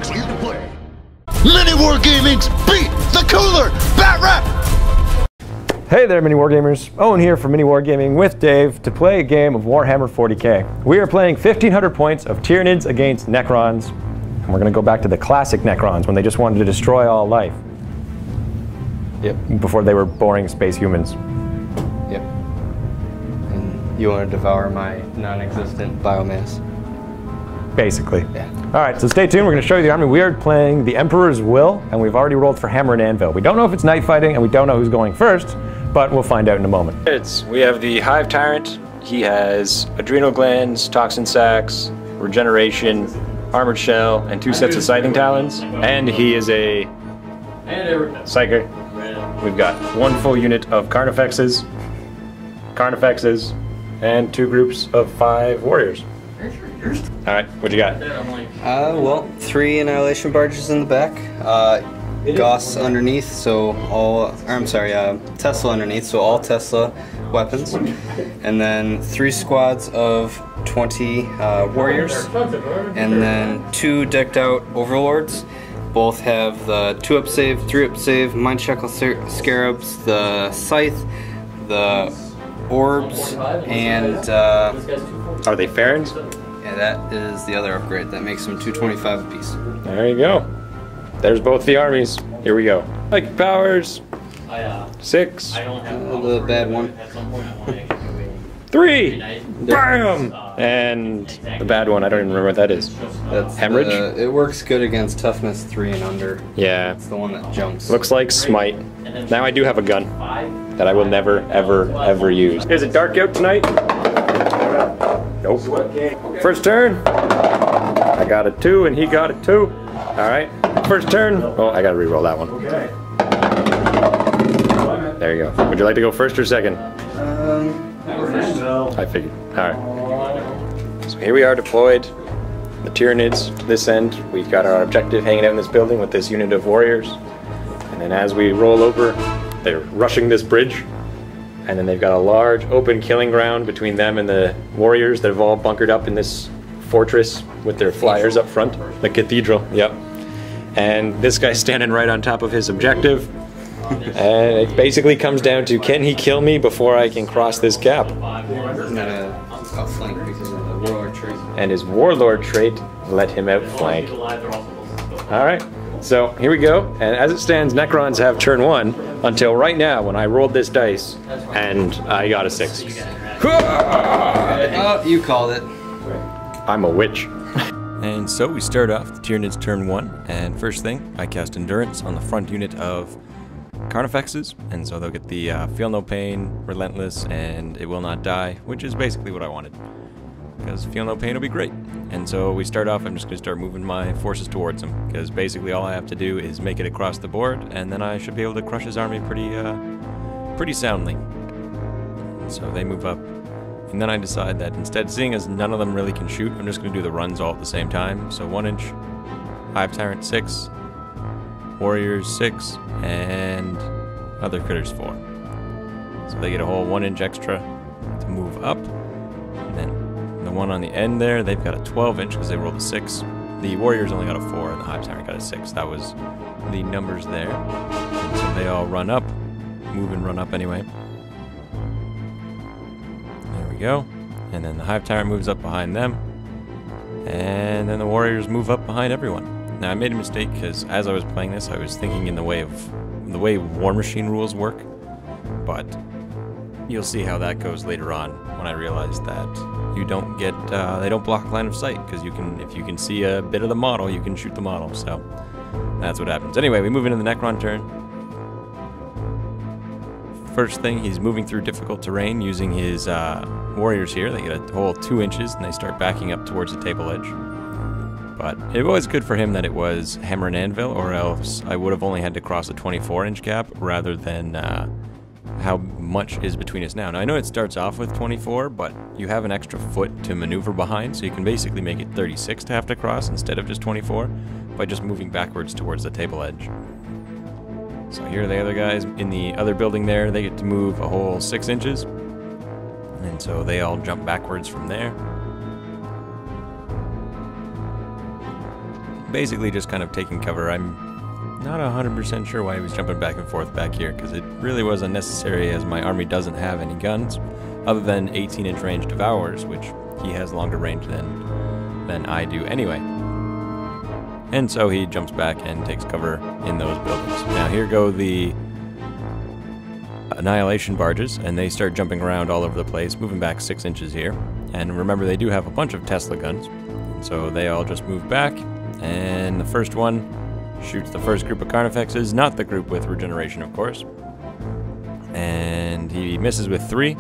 clear to play. MiniWarGaming's Beat the Cooler Bat Rap! Hey there, MiniWarGamers. Owen here from MiniWarGaming with Dave to play a game of Warhammer 40k. We are playing 1,500 points of Tyranids against Necrons, and we're going to go back to the classic Necrons when they just wanted to destroy all life. Yep. Before they were boring space humans. Yep. And you want to devour my non-existent biomass. Basically. Yeah. Alright, so stay tuned. We're going to show you the army. We are playing the Emperor's Will, and we've already rolled for Hammer and Anvil. We don't know if it's night fighting, and we don't know who's going first, but we'll find out in a moment. We have the Hive Tyrant. He has adrenal glands, toxin sacs, regeneration, armored shell, and 2 sets of scything talons. And he is a psyker. We've got 1 full unit of Carnifexes, and 2 groups of 5 warriors. Alright, what you got? Well, 3 annihilation barges in the back, Gauss underneath, so all, Tesla underneath, so all Tesla weapons, and then 3 squads of 20 warriors, and then 2 decked out overlords. Both have the 2-up save, 3-up save, Mind Shackle Scarabs, the Scythe, the Orbs, and Are they Farons? yeah, that is the other upgrade. That makes them 225 apiece. There you go. There's both the armies. Here we go. Like powers. 6. The bad one. 3. Bam! And the bad one, I don't even remember what that is. That's Hemorrhage? It works good against toughness 3 and under. Yeah. It's the one that jumps. Looks like Smite. Now I do have a gun that I will never, ever use. Is it dark out tonight? Nope. First turn. I got a 2 and he got a 2. Alright. First turn. Oh, I gotta re-roll that one. There you go. Would you like to go first or second? I figured. Alright. So here we are deployed. The Tyranids to this end. We've got our objective hanging out in this building with this unit of warriors. And then as we roll over, they're rushing this bridge. And then they've got a large open killing ground between them and the warriors that have all bunkered up in this fortress with their flyers up front. The cathedral, yep. And this guy's standing right on top of his objective. And it basically comes down to, can he kill me before I can cross this gap? I'll flank because of the warlord trait. And his warlord trait let him outflank. Alright, so here we go. And as it stands, Necrons have turn 1 until right now when I rolled this dice and I got a 6. Oh, you called it. I'm a witch. And so we start off the Tyranids Turn One, and first thing, I cast Endurance on the front unit of Carnifexes, and so they'll get the Feel No Pain, Relentless, and It Will Not Die, which is basically what I wanted, because Feel No Pain will be great. And so we start off, I'm just going to start moving my forces towards him, because basically all I have to do is make it across the board, and then I should be able to crush his army pretty soundly. And so they move up. And then I decide that instead, seeing as none of them really can shoot, I'm just going to do the runs all at the same time. So 1 inch, Hive Tyrant 6, Warriors 6, and other critters 4. So they get a whole 1 inch extra to move up. And then the one on the end there, they've got a 12 inch because they rolled a 6. The Warriors only got a 4, and the Hive Tyrant got a 6. That was the numbers there. And so they all run up, move and run up anyway. Go, and then the Hive Tyrant moves up behind them, and then the Warriors move up behind everyone. Now I made a mistake because as I was playing this, I was thinking in the way War Machine rules work, but you'll see how that goes later on when I realized that you don't get they don't block line of sight, because if you can see a bit of the model, you can shoot the model. So that's what happens. Anyway, we move into the Necron turn. First thing, he's moving through difficult terrain using his warriors here. They get a whole 2 inches and they start backing up towards the table edge. But it was good for him that it was Hammer and Anvil, or else I would have only had to cross a 24-inch gap rather than how much is between us now. Now I know it starts off with 24, but you have an extra foot to maneuver behind, so you can basically make it 36 to have to cross instead of just 24 by just moving backwards towards the table edge. So here are the other guys in the other building there. They get to move a whole 6 inches. And so they all jump backwards from there. basically just kind of taking cover. I'm not 100% sure why he was jumping back and forth back here, because it really was unnecessary as my army doesn't have any guns, other than 18-inch range Devourers, which he has longer range than I do anyway. And so he jumps back and takes cover in those buildings. Now here go the Annihilation barges, and they start jumping around all over the place, moving back 6 inches here. And remember, they do have a bunch of Tesla guns, so they all just move back, and the first one shoots the first group of Carnifexes, not the group with regeneration, of course. And he misses with 3,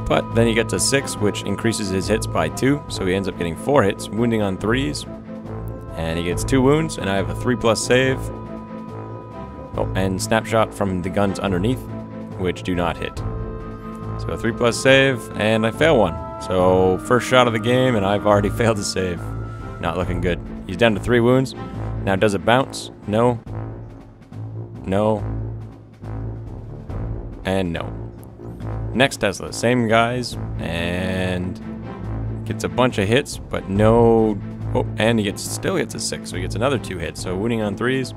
but then he gets a 6, which increases his hits by 2, so he ends up getting 4 hits, wounding on 3s. And he gets 2 wounds, and I have a 3+ save. Oh, and snapshot from the guns underneath, which do not hit. So a 3+ save, and I fail one. So first shot of the game, and I've already failed to save. Not looking good. He's down to 3 wounds. Now does it bounce? No. No. And no. Next Tesla, same guys, and gets a bunch of hits, but no. Oh, and he still gets a 6, so he gets another 2 hits. So wounding on 3s,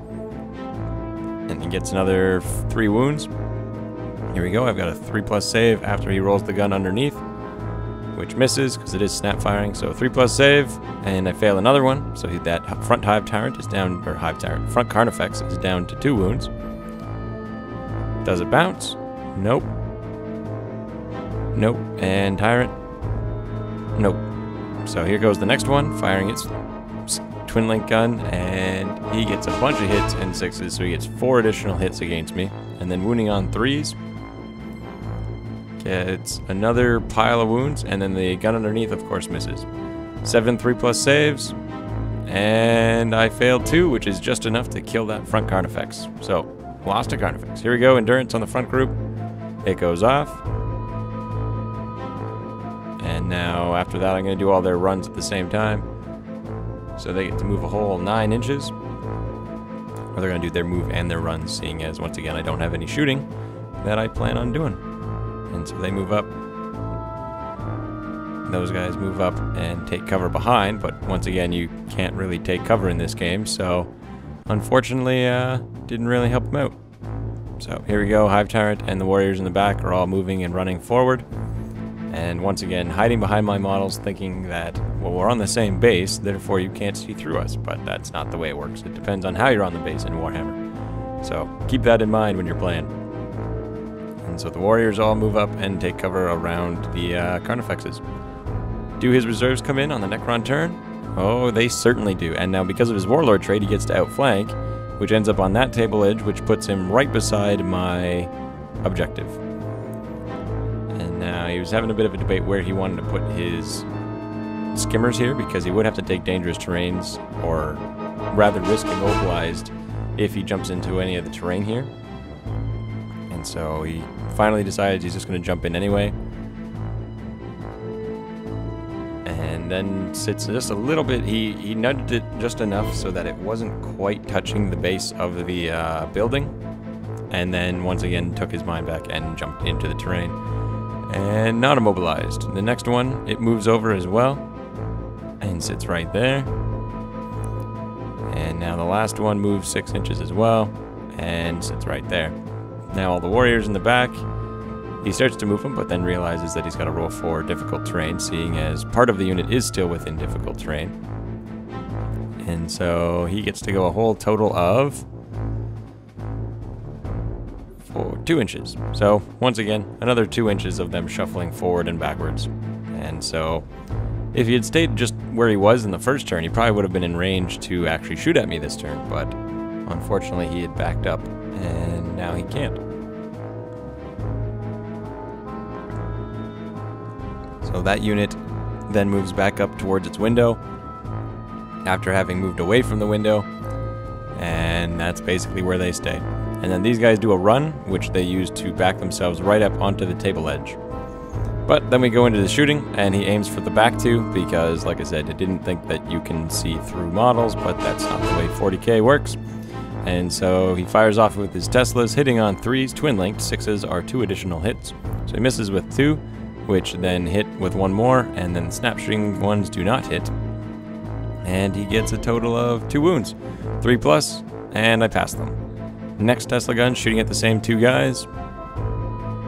and he gets another 3 wounds. Here we go. I've got a 3+ save after he rolls the gun underneath, which misses because it is snap firing. So 3+ save, and I fail another one. So that front Hive Tyrant is down, or Hive Tyrant, front Carnifex is down to 2 wounds. Does it bounce? Nope. Nope. And Tyrant? Nope. So here goes the next one, firing its twin link gun, and he gets a bunch of hits and 6s, so he gets 4 additional hits against me. And then wounding on 3s, gets another pile of wounds, and then the gun underneath, of course, misses. 7 3+ saves, and I failed 2, which is just enough to kill that front Carnifex. So, lost a Carnifex. Here we go, Endurance on the front group. It goes off. And now, after that, I'm going to do all their runs at the same time. So they get to move a whole 9 inches. Or they're going to do their move and their runs, seeing as, once again, I don't have any shooting that I plan on doing. And so they move up. Those guys move up and take cover behind, but once again, you can't really take cover in this game, so unfortunately, didn't really help them out. So here we go, Hive Tyrant and the warriors in the back are all moving and running forward. And once again, hiding behind my models, thinking that, well, we're on the same base, therefore you can't see through us. But that's not the way it works. It depends on how you're on the base in Warhammer. So keep that in mind when you're playing. And so the warriors all move up and take cover around the Carnifexes. Do his reserves come in on the Necron turn? Oh, they certainly do. And now because of his warlord trait, he gets to outflank, which ends up on that table edge, which puts him right beside my objective. Now, he was having a bit of a debate where he wanted to put his skimmers here, because he would have to take dangerous terrains, or rather risk immobilized if he jumps into any of the terrain here. And so he finally decides he's just going to jump in anyway. And then sits just a little bit, he nudged it just enough so that it wasn't quite touching the base of the building. And then once again took his mind back and jumped into the terrain. And not immobilized. The next one, it moves over as well and sits right there. And now the last one moves 6 inches as well and sits right there. Now all the warriors in the back, he starts to move them, but then realizes that he's got to roll for difficult terrain, seeing as part of the unit is still within difficult terrain. And so he gets to go a whole total of 2 inches. So once again, another 2 inches of them shuffling forward and backwards. And so if he had stayed just where he was in the first turn, he probably would have been in range to actually shoot at me this turn, but unfortunately he had backed up and now he can't. So that unit then moves back up towards its window after having moved away from the window, and that's basically where they stay. And then these guys do a run, which they use to back themselves right up onto the table edge. But then we go into the shooting, and he aims for the back two, because, like I said, I didn't think that you can see through models, but that's not the way 40k works. And so he fires off with his Teslas, hitting on 3s, twin-linked, 6s are 2 additional hits. So he misses with 2, which then hit with 1 more, and then snap shooting ones do not hit. and he gets a total of 2 wounds, 3+, and I pass them. Next Tesla gun shooting at the same 2 guys,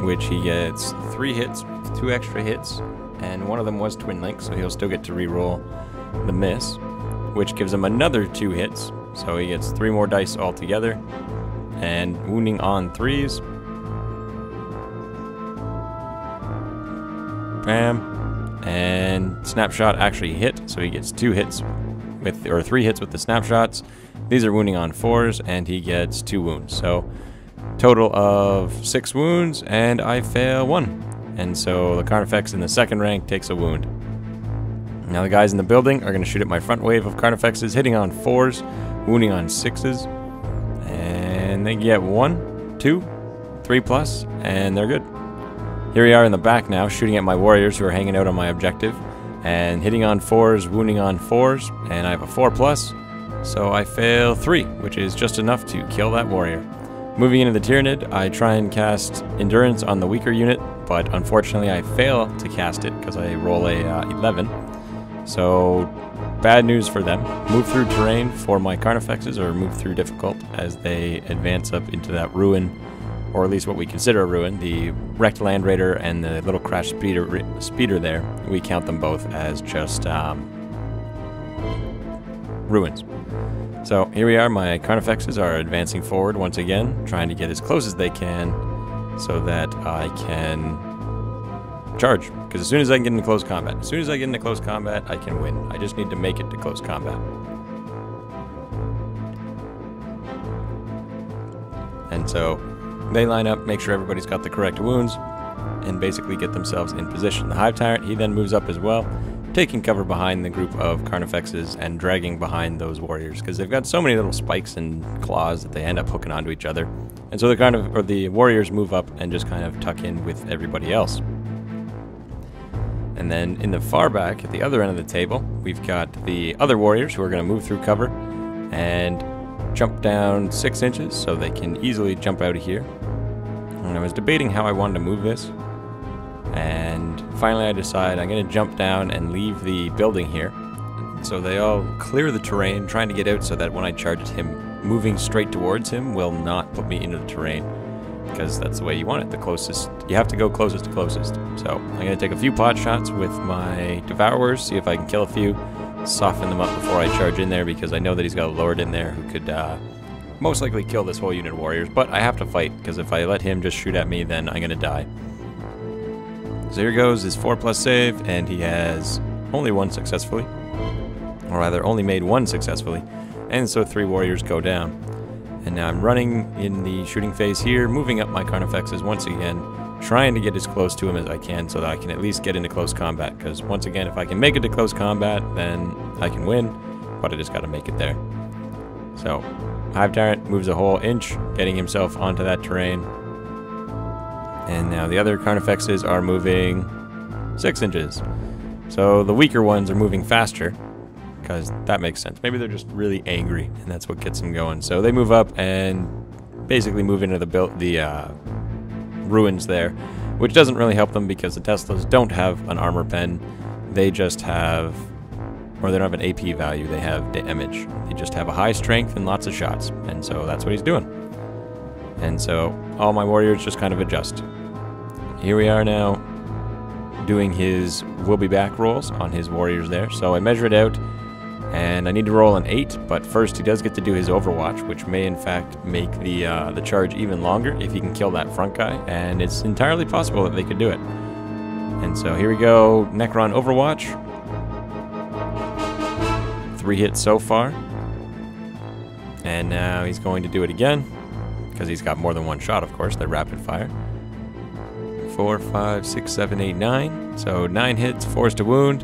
which he gets 3 hits, 2 extra hits, and one of them was Twin Link, so he'll still get to reroll the miss, which gives him another 2 hits, so he gets 3 more dice altogether, and wounding on 3s. Bam. And snapshot actually hit, so he gets 2 hits with, or 3 hits with the snapshots. These are wounding on 4s, and he gets 2 wounds. So total of 6 wounds, and I fail 1. And so the Carnifex in the second rank takes a wound. Now the guys in the building are going to shoot at my front wave of Carnifexes, hitting on 4s, wounding on 6s, and they get 1, 2, 3+, and they're good. Here we are in the back now, shooting at my warriors who are hanging out on my objective, and hitting on 4s, wounding on 4s, and I have a 4+, so I fail 3, which is just enough to kill that warrior. Moving into the Tyranid, I try and cast Endurance on the weaker unit, but unfortunately I fail to cast it because I roll a 11. So bad news for them. Move through terrain for my Carnifexes, or move through difficult as they advance up into that ruin, or at least what we consider a ruin. The wrecked Land Raider and the little crash speeder there, we count them both as just ruins. So here we are, my Carnifexes are advancing forward once again, trying to get as close as they can so that I can charge. Because as soon as I can get into close combat, I can win. I just need to make it to close combat. And so they line up, make sure everybody's got the correct wounds, and basically get themselves in position. The Hive Tyrant, he then moves up as well, taking cover behind the group of Carnifexes and dragging behind those warriors, because they've got so many little spikes and claws that they end up hooking onto each other. And so the warriors move up and just kind of tuck in with everybody else. And then in the far back, at the other end of the table, we've got the other warriors who are going to move through cover and jump down 6 inches so they can easily jump out of here. And I was debating how I wanted to move this, and finally I decide I'm going to jump down and leave the building here. So they all clear the terrain, trying to get out so that when I charge at him, moving straight towards him will not put me into the terrain, because that's the way you want it. The closest, you have to go closest to closest. So I'm going to take a few pot shots with my Devourers, see if I can kill a few, soften them up before I charge in there, because I know that he's got a Lord in there who could most likely kill this whole unit of warriors, but I have to fight, because if I let him just shoot at me, then I'm going to die. So here goes his 4+ save, and he has only 1 successfully, or rather only made 1 successfully, and so 3 warriors go down. And now I'm running in the shooting phase here, moving up my Carnifexes once again, trying to get as close to him as I can so that I can at least get into close combat, because once again, if I can make it to close combat, then I can win, but I just got to make it there. So Hive Tyrant moves a whole inch, getting himself onto that terrain. And now the other Carnifexes are moving 6 inches. So the weaker ones are moving faster, because that makes sense. Maybe they're just really angry, and that's what gets them going. So they move up and basically move into the ruins there, which doesn't really help them because the Teslas don't have an armor pen. They just have, or they don't have an AP value, they have damage. They just have a high strength and lots of shots, and so that's what he's doing. And so all my warriors just kind of adjust. Here we are now doing his "we'll be back" rolls on his warriors there. So I measure it out, and I need to roll an 8, but first he does get to do his Overwatch, which may in fact make the charge even longer if he can kill that front guy, and it's entirely possible that they could do it. And so here we go, Necron Overwatch. 3 hits so far. And now he's going to do it again, because he's got more than 1 shot, of course. They're rapid fire. 4, 5, 6, 7, 8, 9. So 9 hits, forced to wound.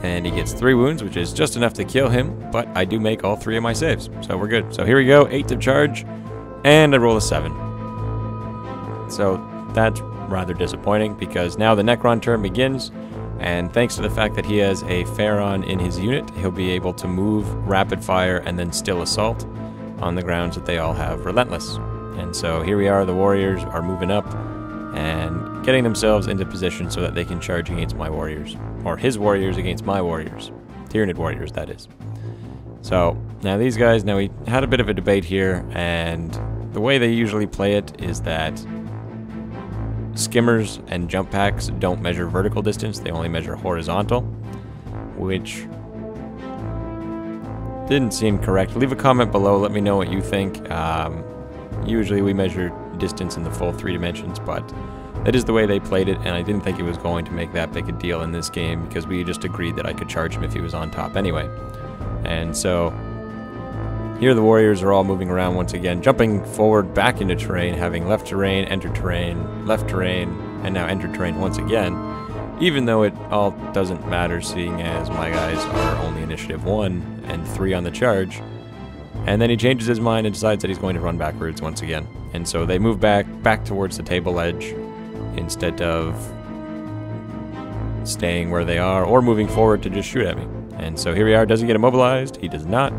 And he gets 3 wounds, which is just enough to kill him, but I do make all 3 of my saves, so we're good. So here we go, 8 to charge, and I roll a 7. So that's rather disappointing, because now the Necron turn begins, and thanks to the fact that he has a Pharaon in his unit, he'll be able to move rapid fire and then still assault on the grounds that they all have Relentless. And so here we are, the warriors are moving up and getting themselves into position so that they can charge against my warriors, or his warriors against my warriors. Tyranid warriors, that is. So now these guys, now we had a bit of a debate here, and the way they usually play it is that skimmers and jump packs don't measure vertical distance, they only measure horizontal, which didn't seem correct. Leave a comment below, let me know what you think. Usually we measure distance in the full 3 dimensions, but that is the way they played it, and I didn't think it was going to make that big a deal in this game because we just agreed that I could charge him if he was on top anyway. And so here the warriors are all moving around once again, jumping forward back into terrain, having left terrain, entered terrain, left terrain, and now entered terrain once again, even though it all doesn't matter seeing as my guys are only initiative 1 and 3 on the charge. And then he changes his mind and decides that he's going to run backwards once again. And so they move back towards the table edge instead of staying where they are or moving forward to just shoot at me. And so here we are. Does he get immobilized? He does not.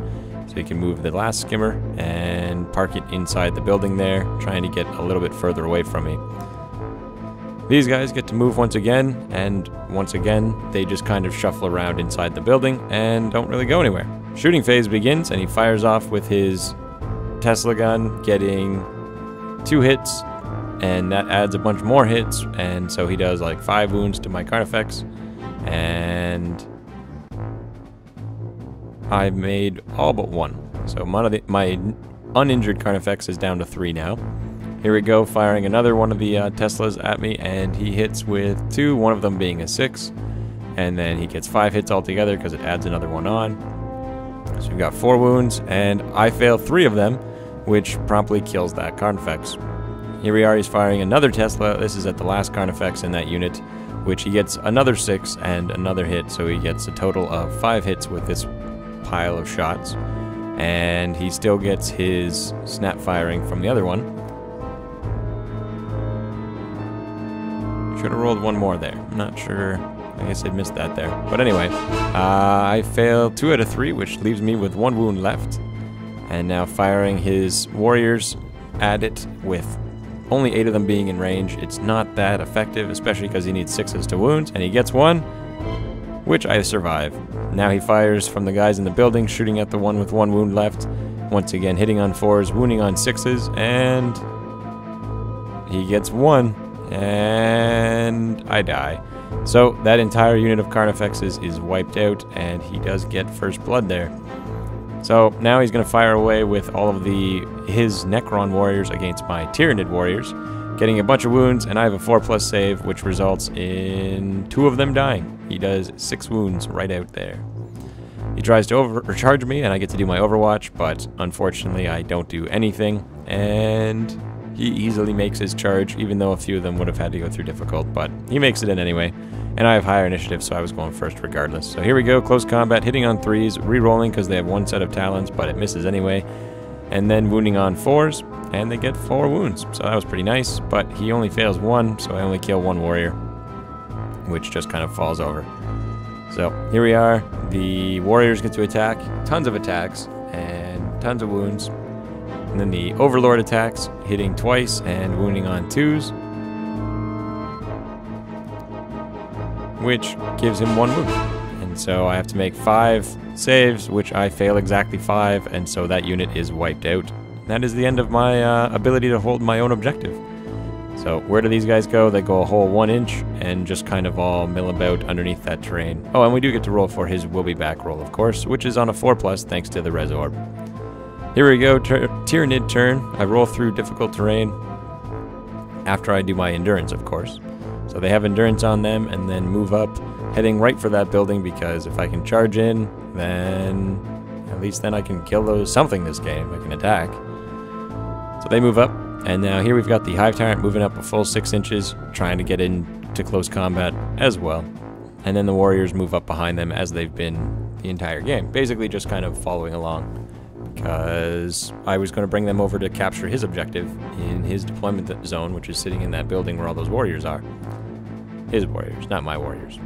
So he can move the last skimmer and park it inside the building there, trying to get a little bit further away from me. These guys get to move once again, and once again, they just kind of shuffle around inside the building and don't really go anywhere. Shooting phase begins, and he fires off with his Tesla gun, getting 2 hits, and that adds a bunch more hits, and so he does like 5 wounds to my Carnifex, and I made all but 1. So my uninjured Carnifex is down to 3 now. Here we go, firing another one of the Teslas at me, and he hits with 2, one of them being a 6, and then he gets 5 hits altogether because it adds another one on. So we've got 4 wounds, and I fail 3 of them, which promptly kills that Carnifex. Here we are, he's firing another Tesla. This is at the last Carnifex in that unit, which he gets another 6 and another hit, so he gets a total of 5 hits with this pile of shots. And he still gets his snap firing from the other one. Should have rolled 1 more there. I'm not sure. I guess I missed that there. But anyway, I failed 2 out of 3, which leaves me with 1 wound left. And now firing his warriors at it with only 8 of them being in range. It's not that effective, especially because he needs 6s to wounds. And he gets 1, which I survive. Now he fires from the guys in the building, shooting at the one with 1 wound left. Once again, hitting on 4s, wounding on 6s, and he gets 1. And I die. So that entire unit of Carnifexes is wiped out, and he does get first blood there. So now he's going to fire away with all of his Necron warriors against my Tyranid warriors, getting a bunch of wounds, and I have a 4+ save, which results in 2 of them dying. He does 6 wounds right out there. He tries to overcharge me, and I get to do my Overwatch, but unfortunately I don't do anything, and he easily makes his charge, even though a few of them would have had to go through difficult, but he makes it in anyway. And I have higher initiative, so I was going first regardless. So here we go, close combat, hitting on 3s, re-rolling because they have 1 set of talons, but it misses anyway. And then wounding on 4s, and they get 4 wounds. So that was pretty nice, but he only fails 1, so I only kill 1 warrior, which just kind of falls over. So here we are, the warriors get to attack, tons of attacks, and tons of wounds. And then the Overlord attacks, hitting twice and wounding on 2s, which gives him 1 wound. And so I have to make 5 saves, which I fail exactly 5, and so that unit is wiped out. That is the end of my ability to hold my own objective. So where do these guys go? They go a whole 1 inch and just kind of all mill about underneath that terrain. Oh, and we do get to roll for his will be back roll, of course, which is on a 4+ thanks to the Res Orb. Here we go, Tyranid turn. I roll through difficult terrain after I do my endurance, of course. So they have endurance on them and then move up, heading right for that building, because if I can charge in, then at least then I can kill something this game. I can attack. So they move up, and now here we've got the Hive Tyrant moving up a full 6 inches, trying to get into close combat as well. And then the warriors move up behind them as they've been the entire game, basically just kind of following along, because I was going to bring them over to capture his objective in his deployment zone, which is sitting in that building where all those warriors are. His warriors, not my warriors.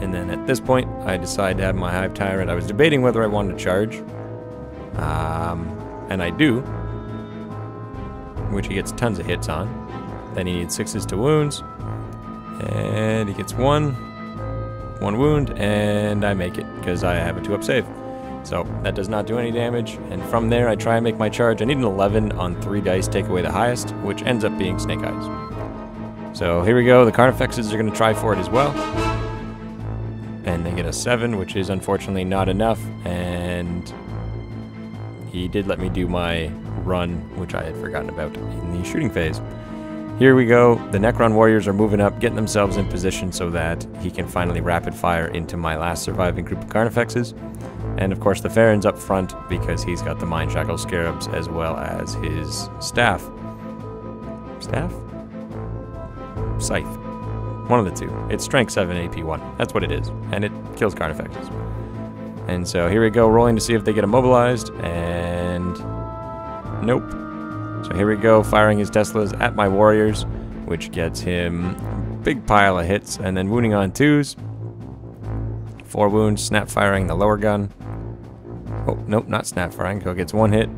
And then at this point, I decide to have my Hive Tyrant. I was debating whether I wanted to charge, and I do, which he gets tons of hits on. Then he needs 6s to wounds, and he gets 1 wound, and I make it because I have a 2-up save. So that does not do any damage, and from there I try and make my charge. I need an 11 on 3 dice, take away the highest, which ends up being Snake Eyes. So here we go, the Carnifexes are going to try for it as well. And they get a 7, which is unfortunately not enough, and he did let me do my run, which I had forgotten about in the shooting phase. Here we go, the Necron Warriors are moving up, getting themselves in position so that he can finally rapid fire into my last surviving group of Carnifexes. And of course the Farron's up front because he's got the Mind Shackle Scarabs as well as his staff. Staff? Scythe. One of the two. It's Strength 7 AP 1. That's what it is. And it kills Carnifexes. And so here we go, rolling to see if they get immobilized. And nope. So here we go, firing his Teslas at my Warriors, which gets him a big pile of hits. And then wounding on 2s. 4 wounds, snap firing the lower gun. Oh, nope, not snap firing. So it gets 1 hit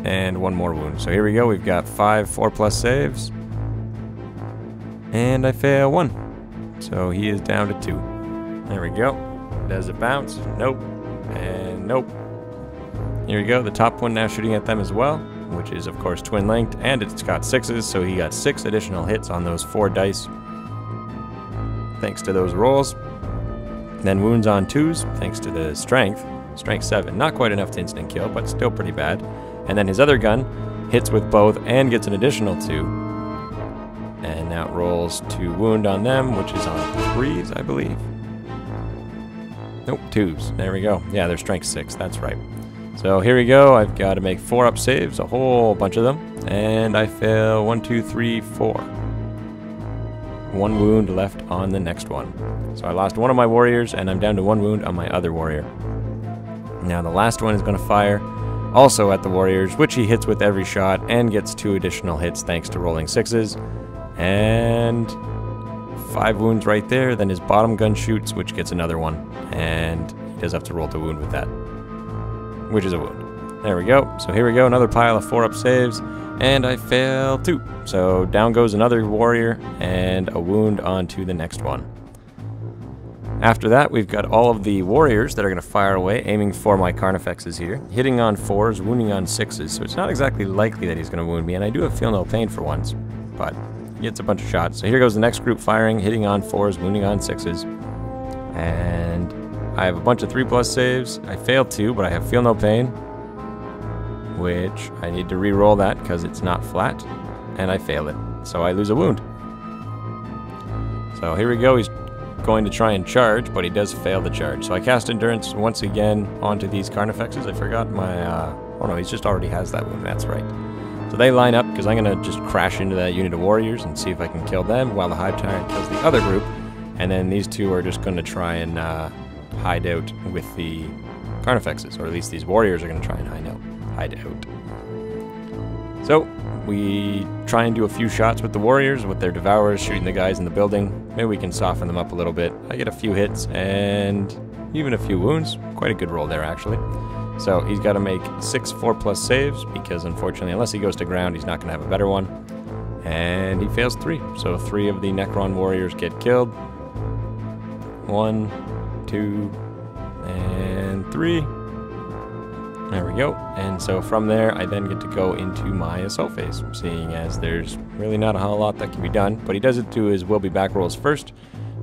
and 1 more wound. So here we go, we've got 5 4+ saves. And I fail 1. So he is down to 2. There we go. Does it bounce? Nope. And nope. Here we go. The top one now shooting at them as well, which is of course twin linked, and it's got 6s, so he got 6 additional hits on those 4 dice. Thanks to those rolls. Then wounds on 2s, thanks to the strength. Strength 7. Not quite enough to instant kill, but still pretty bad. And then his other gun hits with both and gets an additional 2. And now it rolls to wound on them, which is on 3s, I believe. Nope, 2s. There we go. Yeah, they're strength 6. That's right. So here we go. I've got to make 4 up saves, a whole bunch of them. And I fail 1, 2, 3, 4. 1 wound left on the next one. So I lost one of my warriors, and I'm down to 1 wound on my other warrior. Now the last one is going to fire also at the warriors, which he hits with every shot and gets 2 additional hits thanks to rolling 6s. And 5 wounds right there. Then his bottom gun shoots, which gets another 1. And he does have to roll to wound with that, which is a wound. There we go. So here we go, another pile of 4 up saves. And I fail 2. So down goes another warrior and a wound onto the next one. After that, we've got all of the warriors that are going to fire away, aiming for my Carnifexes here. Hitting on 4s, wounding on 6s. So it's not exactly likely that he's going to wound me. And I do have Feel No Pain for once. But he gets a bunch of shots. So here goes the next group firing, hitting on 4s, wounding on 6s. And I have a bunch of 3+ saves. I failed 2, but I have Feel No Pain, which I need to re-roll that because it's not flat. And I fail it. So I lose a wound. So here we go. He's going to try and charge, but he does fail the charge. So I cast Endurance once again onto these Carnifexes. I forgot my... oh no, he just already has that wound. That's right. So they line up because I'm going to just crash into that unit of warriors and see if I can kill them while the Hive Tyrant kills the other group. And then these two are just going to try and hide out with the Carnifexes, or at least these warriors are going to try and hide out. So we try and do a few shots with the warriors, with their devourers, shooting the guys in the building. Maybe we can soften them up a little bit. I get a few hits and even a few wounds. Quite a good roll there, actually. So he's got to make 6 4+ saves, because unfortunately, unless he goes to ground, he's not going to have a better one. And he fails 3. So 3 of the Necron warriors get killed. 1, 2, and 3. There we go. And so from there, I then get to go into my assault phase, seeing as there's really not a whole lot that can be done. But he does it to his will be back rolls first,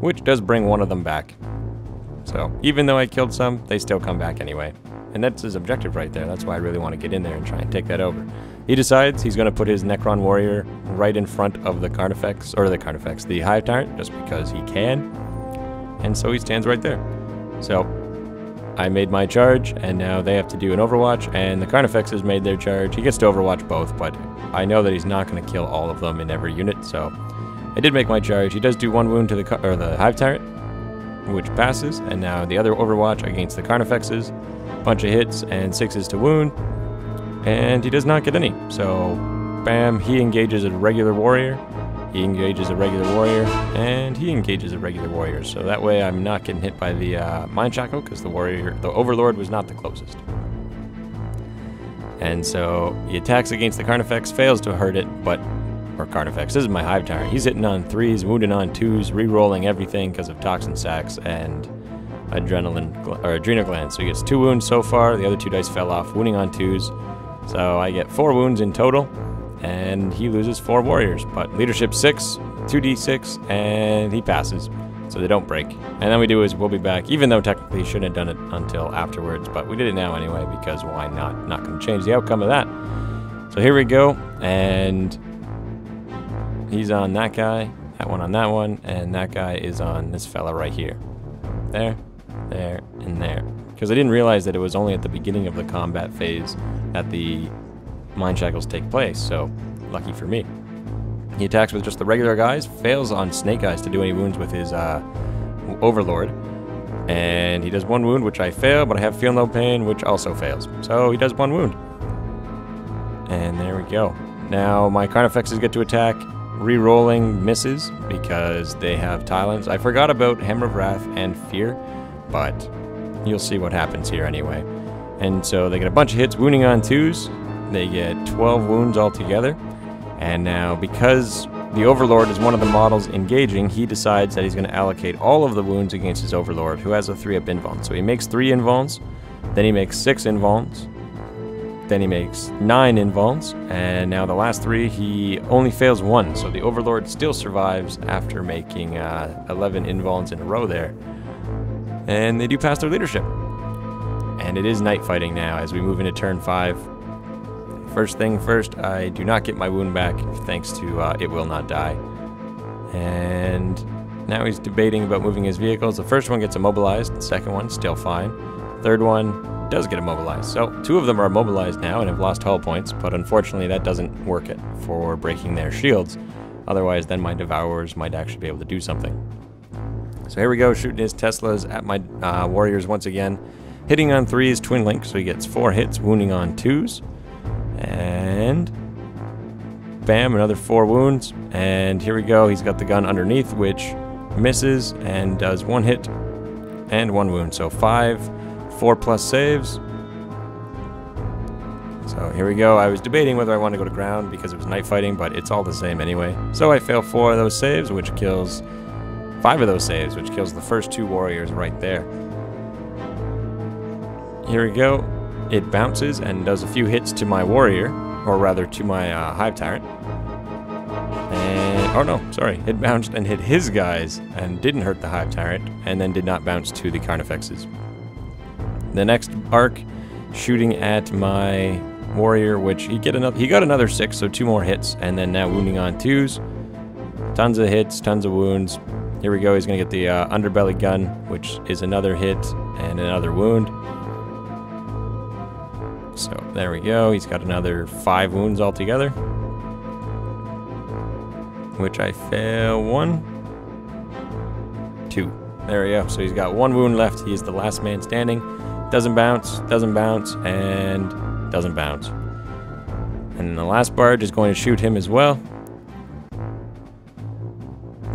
which does bring one of them back. So even though I killed some, they still come back anyway. And that's his objective right there. That's why I really want to get in there and try and take that over. He decides he's going to put his Necron warrior right in front of the the Hive Tyrant, just because he can. And so he stands right there. So I made my charge, and now they have to do an Overwatch, and the Carnifexes made their charge. He gets to Overwatch both, but I know that he's not going to kill all of them in every unit, so I did make my charge. He does do 1 wound to the Hive Tyrant, which passes, and now the other Overwatch against the Carnifexes. Bunch of hits and 6s to wound, and he does not get any. So, bam, he engages a regular warrior, he engages a regular warrior, and he engages a regular warrior. So that way I'm not getting hit by the Mind Shackle, because the Overlord was not the closest. And so he attacks against the Carnifex, fails to hurt it, or Carnifex, this is my Hive Tyrant. He's hitting on 3s, wounding on 2s, re-rolling everything because of Toxin Sacks, and adrenal glands. So he gets 2 wounds so far. The other 2 dice fell off, wounding on 2s. So I get 4 wounds in total, and he loses 4 warriors. But leadership 6, 2d6, and he passes. So they don't break. And then we do is we'll be back, even though technically shouldn't have done it until afterwards, but we did it now anyway, because why not? Not going to change the outcome of that. So here we go, and he's on that guy, that one on that one, and that guy is on this fella right here. There, there, and there. Because I didn't realize that it was only at the beginning of the combat phase that the mind shackles take place, so lucky for me. He attacks with just the regular guys, fails on Snake Eyes to do any wounds with his Overlord. And he does 1 wound, which I fail, but I have Feel No Pain, which also fails. So he does 1 wound. And there we go. Now my Carnifexes get to attack. Re-rolling misses because they have Talons. I forgot about Hammer of Wrath and Fear, but you'll see what happens here anyway. And so they get a bunch of hits, wounding on 2s. They get 12 wounds altogether. And now, because the Overlord is one of the models engaging, he decides that he's going to allocate all of the wounds against his Overlord, who has a 3-up invuln. So he makes 3 invulns, then he makes 6 invulns, then he makes 9 invulns, and now the last 3, he only fails 1. So the Overlord still survives after making 11 invulns in a row there. And they do pass their leadership. And it is night fighting now as we move into turn 5. First thing first, I do not get my wound back thanks to It Will Not Die. And now he's debating about moving his vehicles. The first one gets immobilized, the second one still fine. Third one does get immobilized. So 2 of them are immobilized now and have lost hull points, but unfortunately that doesn't work it for breaking their shields. Otherwise then my Devourers might actually be able to do something. So here we go, shooting his Teslas at my warriors once again. Hitting on 3s, Twin Link, so he gets 4 hits, wounding on 2s. And bam, another 4 wounds. And here we go, he's got the gun underneath, which misses and does 1 hit and 1 wound. So 5, 4+ saves. So here we go. I was debating whether I want to go to ground because it was night fighting, but it's all the same anyway. So I fail 4 of those saves, which kills 5 of those saves, which kills the first 2 warriors right there. Here we go. It bounces and does a few hits to my warrior, or rather to my Hive Tyrant. And, oh no, sorry, it bounced and hit his guys and didn't hurt the Hive Tyrant, and then did not bounce to the Carnifexes. The next arc, shooting at my warrior, which he got another 6, so 2 more hits, and then now wounding on 2s. Tons of hits, tons of wounds. Here we go, he's gonna get the underbelly gun, which is another hit and another wound. So there we go, he's got another 5 wounds altogether, which I fail 1, 2. There we go, so he's got 1 wound left. He is the last man standing. Doesn't bounce, and doesn't bounce. And then the last barge is going to shoot him as well,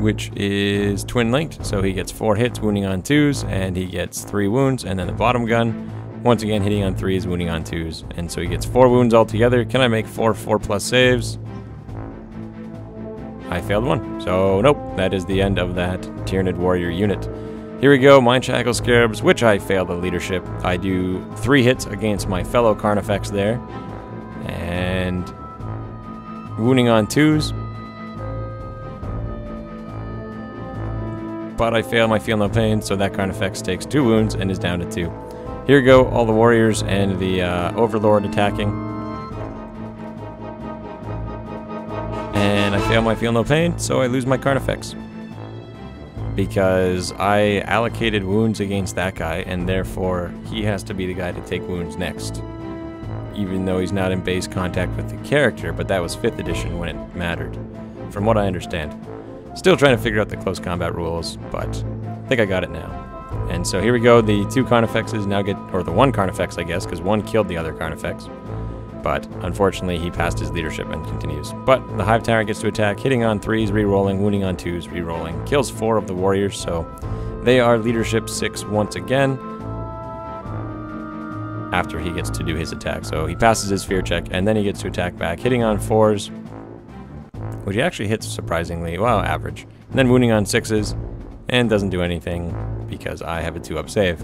which is twin linked, so he gets 4 hits, wounding on 2s, and he gets 3 wounds. And then the bottom gun, once again hitting on 3s, wounding on 2s, and so he gets 4 wounds altogether. Can I make 4+ saves? I failed 1, so nope, that is the end of that Tyranid warrior unit. Here we go, Mind Shackle Scarabs, which I failed the leadership. I do 3 hits against my fellow Carnifex there, and wounding on 2s. But I fail my Feel No Pain, so that Carnifex takes 2 wounds and is down to 2. Here we go, all the warriors and the Overlord attacking. And I fail my Feel No Pain, so I lose my Carnifex. Because I allocated wounds against that guy, and therefore he has to be the guy to take wounds next. Even though he's not in base contact with the character, but that was 5th edition when it mattered, from what I understand. Still trying to figure out the close combat rules, but I think I got it now. And so here we go, the 2 Carnifexes now get, or the 1 Carnifex I guess, because 1 killed the other Carnifex. But unfortunately he passed his leadership and continues. But the Hive Tyrant gets to attack, hitting on 3s, re-rolling, wounding on 2s, re-rolling. Kills 4 of the warriors, so they are leadership 6 once again. After he gets to do his attack. So he passes his fear check, and then he gets to attack back, hitting on 4s, which he actually hits surprisingly, well, average. And then wounding on 6s, and doesn't do anything because I have a 2-up save.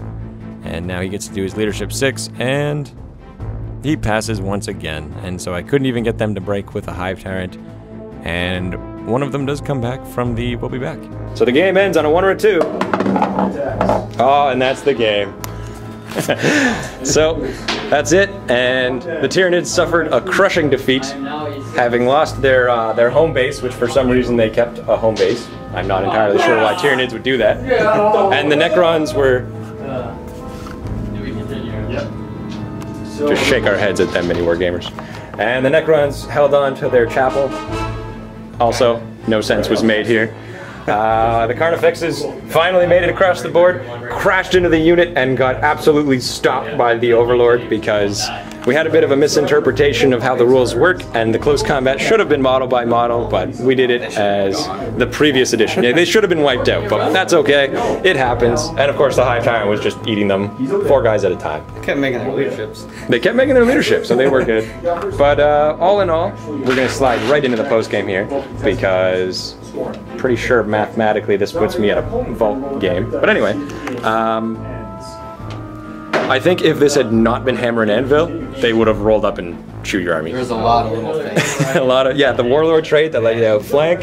And now he gets to do his leadership 6, and he passes once again. And so I couldn't even get them to break with a Hive Tyrant. And one of them does come back from the we'll be back. So the game ends on a 1 or a 2. Oh, and that's the game. So that's it, and the Tyranids suffered a crushing defeat, having lost their home base, which for some reason they kept a home base. I'm not entirely sure why Tyranids would do that. And the Necrons were... Just shake our heads at them, MiniWarGamers. And the Necrons held on to their chapel. Also, no sense was made here. The Carnifexes finally made it across the board, crashed into the unit, and got absolutely stopped by the Overlord because we had a bit of a misinterpretation of how the rules work, and the close combat should have been model by model, but we did it as the previous edition. Yeah, they should have been wiped out, but that's okay. It happens. And of course, the Hive Tyrant was just eating them 4 guys at a time. They kept making their leaderships. They kept making their leadership, so they were good. But all in all, we're going to slide right into the post-game here because pretty sure mathematically this puts me at a vault game. But anyway, I think if this had not been Hammer and Anvil, they would have rolled up and shoot your army. There's a lot of little things. A lot of, yeah, the Warlord trait that let you outflank,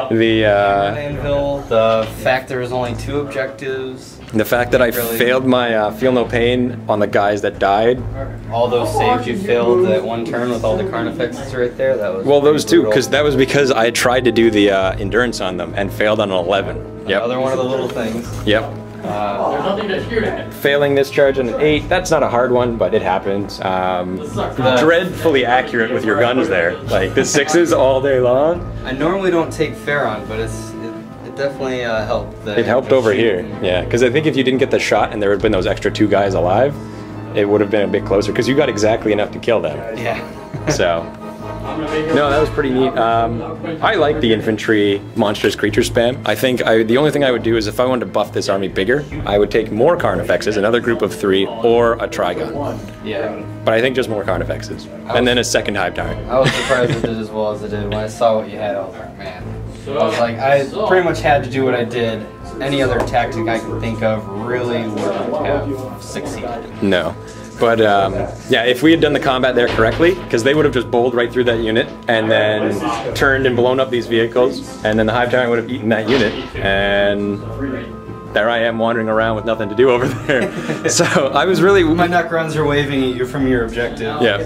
the Anvil, the fact there was only 2 objectives. The fact that I failed my Feel No Pain on the guys that died. All those saves you failed at one turn with all the Carnifexes right there, that was... Well, those two, because that was because I tried to do the Endurance on them and failed on an 11. Yep. Another one of the little things. Yep. There's nothing to shoot at. Failing this charge on an 8, that's not a hard one, but it happens. Dreadfully accurate with your guns there. Like, the 6s all day long. I normally don't take Pharaon, but it definitely helped. It helped over here, yeah. Because I think if you didn't get the shot and there had been those extra 2 guys alive, it would have been a bit closer, because you got exactly enough to kill them. Yeah. So... No, that was pretty neat. I like the infantry monstrous creature spam. I think the only thing I would do is if I wanted to buff this army bigger, I would take more Carnifexes, another group of 3, or a Trigon. Yeah. But I think just more Carnifexes. And then a second Hive Tyrant. I was surprised it did as well as it did. When I saw what you had, I was like, man. I was like, I pretty much had to do what I did. Any other tactic I could think of really wouldn't have succeeded. No. But yeah, if we had done the combat there correctly, because they would have just bowled right through that unit and then turned and blown up these vehicles, and then the Hive Tyrant would have eaten that unit, and there I am wandering around with nothing to do over there. So I was really... My Necrons are waving at you from your objective. Yeah.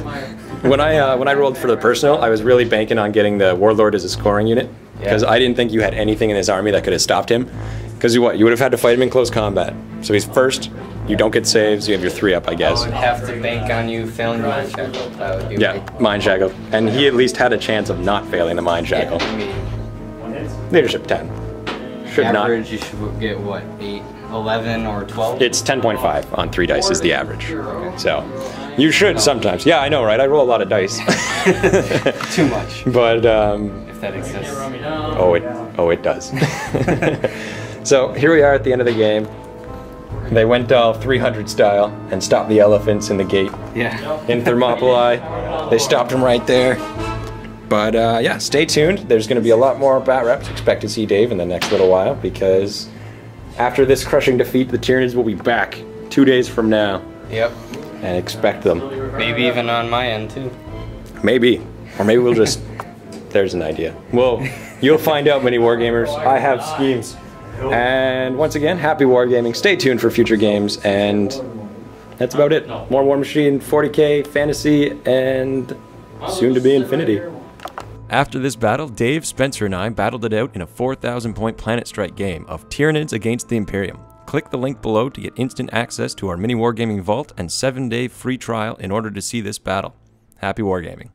When I rolled for the personal, I was really banking on getting the Warlord as a scoring unit, because I didn't think you had anything in his army that could have stopped him. Because you would have had to fight him in close combat. So he's first. You don't get saves, you have your 3-up, I guess. I would have to bank on you failing the Mind Shackle. That would be Mind Shackle. And he at least had a chance of not failing the Mind Shackle. Leadership 10. Should average, you should get, what, 8, 11, or 12? It's 10.5 on 3 dice is the average. Okay. So, you should sometimes. Yeah, I know, right? I roll a lot of dice. Too much. But, if that exists. Oh, it does. So, here we are at the end of the game. They went all 300 style and stopped the elephants in the gate. Yeah. In Thermopylae. They stopped them right there. But yeah, stay tuned. There's going to be a lot more bat reps. Expect to see Dave in the next little while, because after this crushing defeat, the Tyranids will be back 2 days from now. Yep. And expect them. Maybe even on my end, too. Maybe. Or maybe we'll just... There's an idea. Well, you'll find out, MiniWarGamers. I have schemes. And once again, happy wargaming. Stay tuned for future games, and that's about it. More War Machine, 40k, fantasy, and soon to be Infinity. After this battle, Dave, Spencer, and I battled it out in a 4,000-point Planet Strike game of Tyranids against the Imperium. Click the link below to get instant access to our MiniWarGaming vault and 7-day free trial in order to see this battle. Happy wargaming.